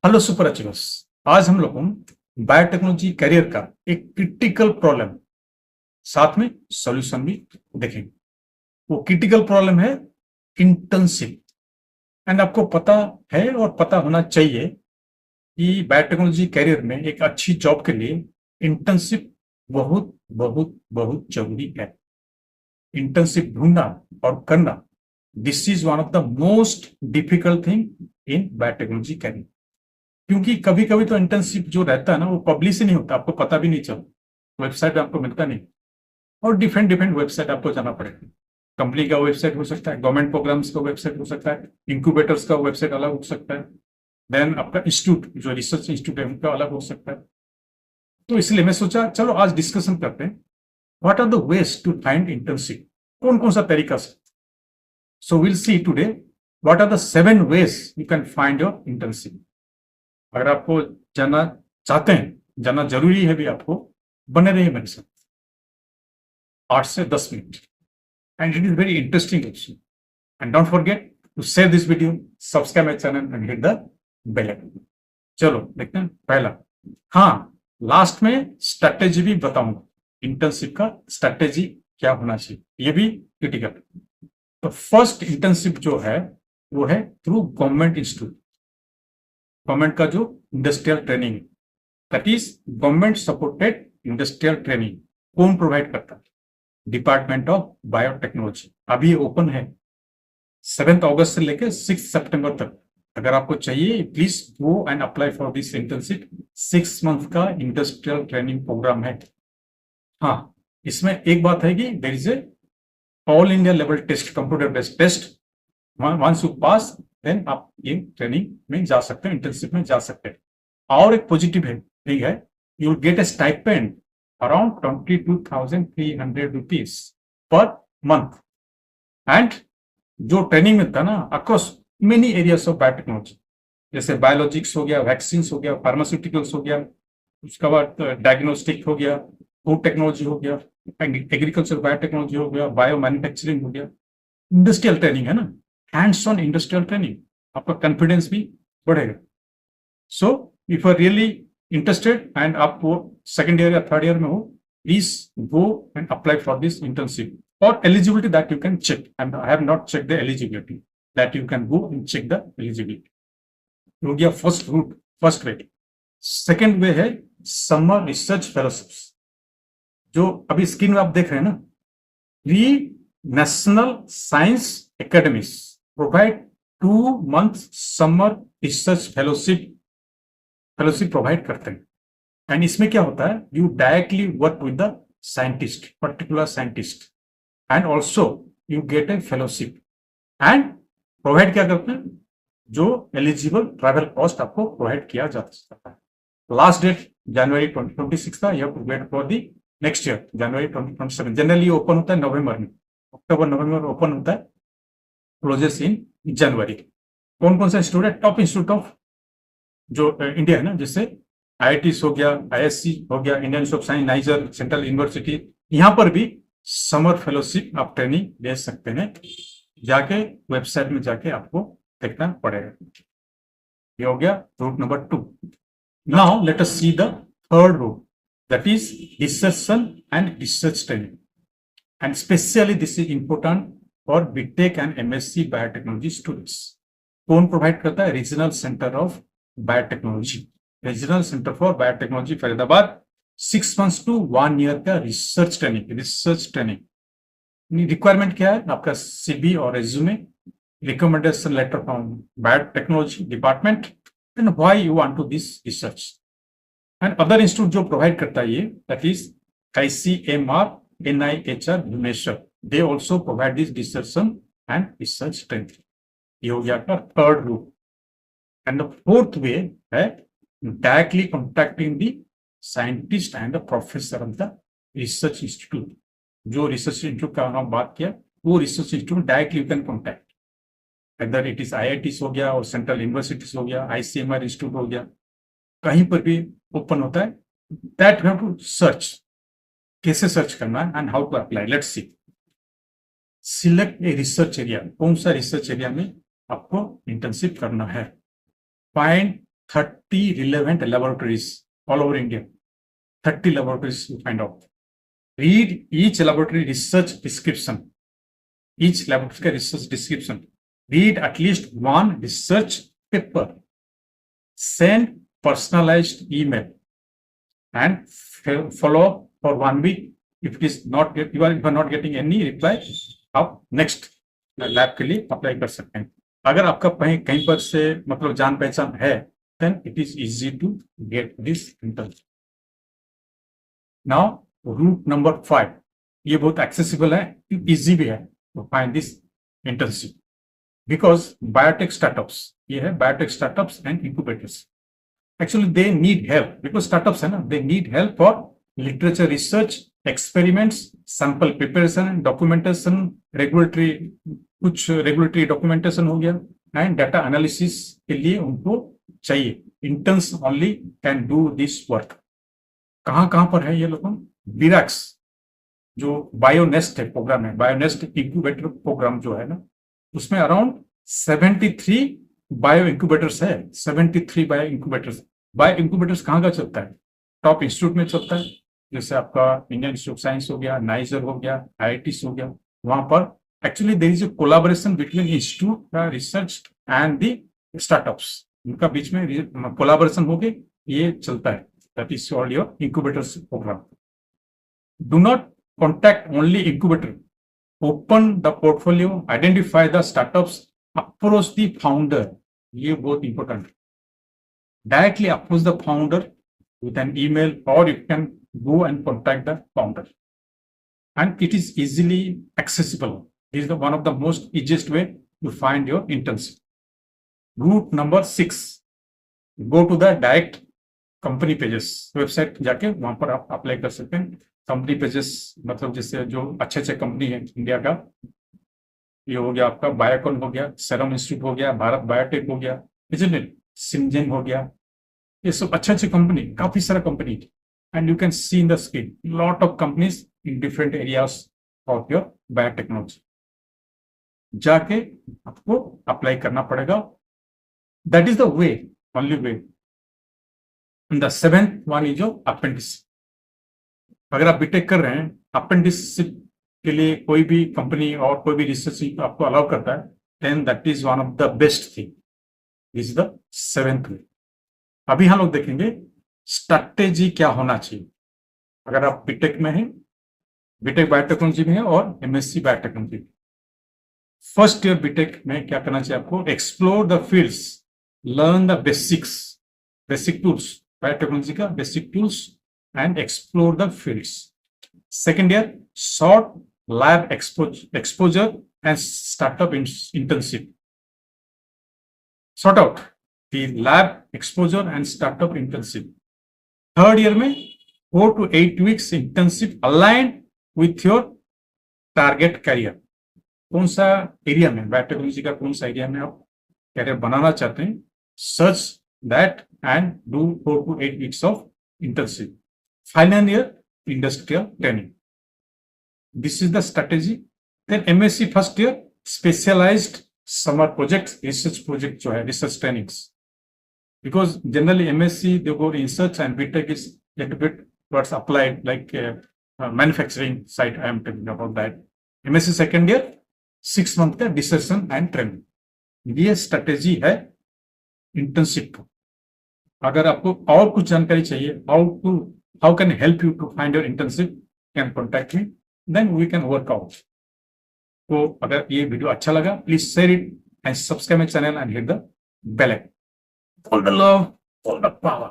Hello super achievers. आज हम लोग बायोटेक्नोलॉजी करियर का एक क्रिटिकल प्रॉब्लम साथ में सॉल्यूशन भी देखेंगे। वो क्रिटिकल प्रॉब्लम है इंटर्नशिप। एंड आपको पता है और पता होना चाहिए कि बायोटेक्नोलॉजी करियर में एक अच्छी जॉब के लिए इंटर्नशिप बहुत बहुत बहुत जरूरी है। इंटर्नशिप ढूंढना और करना, this is one of the most difficult thing in biotechnology career. क्योंकि कभी कभी तो इंटर्नशिप जो रहता है ना वो पब्लिश ही नहीं होता, आपको पता भी नहीं चलता, वेबसाइट आपको मिलता नहीं, और डिफरेंट डिफरेंट वेबसाइट आपको जाना पड़ेगा। कंपनी का वेबसाइट हो सकता है, गवर्नमेंट प्रोग्राम्स का वेबसाइट हो सकता है, इंक्यूबेटर्स का वेबसाइट अलग हो सकता है, देन आपका इंस्टीट्यूट जो रिसर्च इंस्टीट्यूट है उनका अलग हो सकता है। तो इसलिए मैं सोचा चलो आज डिस्कशन करते हैं what are the ways to find internship, कौन कौन सा तरीका से। So will see today what are the 7 ways you can find your internship. अगर आपको जानना चाहते हैं, जानना जरूरी है भी, आपको बने रहिए मेरे साथ 8 से 10 मिनट, and it is very interesting also. And don't forget to share this video, subscribe my channel and hit the bell icon. चलो देखते हैं पहला। हाँ, लास्ट में स्ट्रेटेजी भी बताऊंगा, इंटर्नशिप का स्ट्रेटेजी क्या होना चाहिए, ये भी क्रिटिकल। तो फर्स्ट इंटर्नशिप जो है वो है थ्रू गवर्नमेंट इंस्टीट्यूट। गवर्नमेंट का जो industrial training, that is government supported industrial training, कौन प्रोवाइड करता है? Department of biotechnology. अभी ओपन है 7 अगस्त से लेकर 6 सितंबर तक। अगर आपको चाहिए please go and apply for this internship. 6 month का इंडस्ट्रियल ट्रेनिंग प्रोग्राम है। हाँ, इसमें एक बात है कि there is a all India level test, computer based test. Once you pass then आप ये ट्रेनिंग में जा सकते हैं, इंटर्नशिप में जा सकते हैं। और एक पॉजिटिव है, ठीक है, you will get A stipend around 22,300 rupees per month. And जो ट्रेनिंग मिलता है ना across many areas of biotechnology, जैसे बायोलॉजिक्स हो गया, वैक्सीन हो गया, फार्मास्यूटिकल्स हो गया, उसके बाद डायग्नोस्टिक हो गया, फूड टेक्नोलॉजी हो गया, एग्रीकल्चर बायोटेक्नोलॉजी हो गया, बायो मैन्युफैक्चरिंग हो गया। इंडस्ट्रियल ट्रेनिंग है ना, हैंड्स ऑन इंडस्ट्रियल ट्रेनिंग, आपका कॉन्फिडेंस भी बढ़ेगा। So if are really interested and आप वो सेकेंड ईयर या थर्ड ईयर में हो, please go and apply for this internship. और eligibility that you can check, and I have not check the eligibility, that you can go and check the eligibility. हो गया first route, first way. Second way है summer research fellowships, जो अभी screen में आप देख रहे हैं ना। Pre national science academies provide 2 month summer research fellowship provide करते हैं। एंड इसमें क्या होता है, you directly work with the scientist, particular scientist, and also you get a fellowship. And provide क्या करते हैं, जो एलिजिबल ट्रैवल कॉस्ट आपको प्रोवाइड किया जा सकता है। लास्ट डेट जनवरी 2026 था, you have to wait for the next year January 2027। Generally open होता है नवंबर में, अक्टूबर नवंबर ओपन होता है, क्लोजेस इन जनवरी। कौन कौन सा इंस्टीट्यूट है? टॉप इंस्टीट्यूट ऑफ जो इंडिया है ना, जैसे आईआईटीज हो गया, आईएससी हो गया, Indian institute of science niger, central university, यहाँ पर भी समर फेलोशिप आप ट्रेनिंग ले सकते हैं। जाके वेबसाइट में जाके आपको देखना पड़ेगा। ये हो गया route number 2। Now let us see the third route, that is dissertation and research training. And specially this is important for BTech and MSc biotechnology students. कौन प्रोवाइड करता है? Regional centre of biotechnology, regional centre for biotechnology Faridabad. 6 months to 1 year का research training. Research training requirement क्या है? आपका CV और resume, recommendation letter from biotechnology department, and why you want to this research. And other institute जो provide करता है ये, that is ICMR, NIHR, Bhubaneswar, they also provide this dissertation and research training. ये हो गया आपका third route. And the fourth way है directly contacting the scientist and the professor of the research institute. जो रिसर्च इंस्टीट्यूट का हम बात किया, वो research institute directly you can contact, other it is IITs हो गया और सेंट्रल यूनिवर्सिटीज हो गया, आईसीएमआर इंस्टीट्यूट हो गया, कहीं पर भी ओपन होता है। That you have to search, कैसे सर्च करना है and how to apply. Let's see, select a research area, कौन सा रिसर्च एरिया में आपको इंटर्नशिप करना है। Find 30 relevant laboratories all over India. 30 laboratories you find out. Read each laboratory research description. Each laboratory research description. Read at least one research paper. Send personalized email and follow up for 1 week. If it is not you are not getting any reply, आप next lab के लिए apply कर सकते हैं. अगर आपका कहीं पर से मतलब जान पहचान है, then it is easy to get this internship. Now route number 5, ये बहुत accessible है, easy भी है to find this internship because biotech startups, ये है biotech startups and incubators. Actually they need help because startups है ना, they need help for literature research, experiments, sample preparation, documentation, कुछ रेगुलेटरी डॉक्यूमेंटेशन हो गया एंड डाटा एनालिसिस के लिए उनको चाहिए. Interns only can do this work. कहां पर है ये लोग? बिराक्स जो बायोनेस्ट है प्रोग्राम है, बायोनेस्ट इंक्यूबेटर प्रोग्राम जो है ना, उसमें अराउंड 73 बायो इंक्यूबेटर्स है. 73 बायो इंक्यूबेटर्स. बायो इंक्यूबेटर्स कहाँ का चलता है? टॉप इंस्टीट्यूट में चलता है, जैसे आपका इंडियन इंस्टीट्यूट ऑफ साइंस हो गया, नाइजर हो गया, IITs हो गया. वहां पर actually there is a collaboration between institute का रिसर्च एंड द स्टार्टअप्स. उनका बीच में कोलैबोरेशन होके ये चलता है. That is all your incubators program. Do not contact only incubator. Open the portfolio, identify the startups, approach the founder. ये बहुत important. Directly approach the founder with an email, or you can go and contact the founder, and it is easily accessible. This is one of the most easiest way to find your internship. Route number 6, go to the direct company pages. Website जाके वहां पर आप apply कर सकते हैं. Company pages मतलब जैसे जो अच्छे कंपनी है इंडिया का, ये हो गया आपका बायोकॉन हो गया, सेरम इंस्टीट्यूट हो गया, भारत बायोटेक हो गया, सिंजेन हो गया. ये सब अच्छे कंपनी, काफी सारा company, and you can see in the screen lot of companies in different areas of your biotechnology. जाके आपको अप्लाई करना पड़ेगा. That is the way, only way. The 7th one is your apprenticeship. अगर आप BTech कर रहे हैं, apprenticeship के लिए कोई भी कंपनी और कोई भी रिसर्च आपको अलाउ करता है, then that is one of the best thing. This is the 7th way. अभी हम लोग देखेंगे स्ट्रैटेजी क्या होना चाहिए अगर आप बीटेक में हैं, बीटेक बायोटेक्नोलॉजी में है और MSc biotechnology. First year B Tech में क्या करना चाहिए आपको? Explore the fields, learn the basics, basic tools, biotechnology का basic tools and explore the fields. Second year short lab exposure and startup internship. Sort out the lab exposure and startup internship. Third year में 4 to 8 weeks internship aligned with your target career. कौन सा area में, biotechnology का कौन सा area में आप career बनाना चाहते हैं, search that and do 4 to 8 weeks of internship. Final year industrial training. This is the strategy. Then MSc first year specialized summer projects, research project जो है, research trainings. Because generally MSc they go research and BTech is a little bit towards applied, like manufacturing side. I am talking about that. MSc second year 6 month का discussion and training. ये strategy है internship. अगर आपको और कुछ जानकारी चाहिए, how can I help you to find your internship, can contact me, then we can work out. तो अगर ये वीडियो अच्छा लगा, please share it and subscribe my channel and hit the bell icon. All the love, all the power.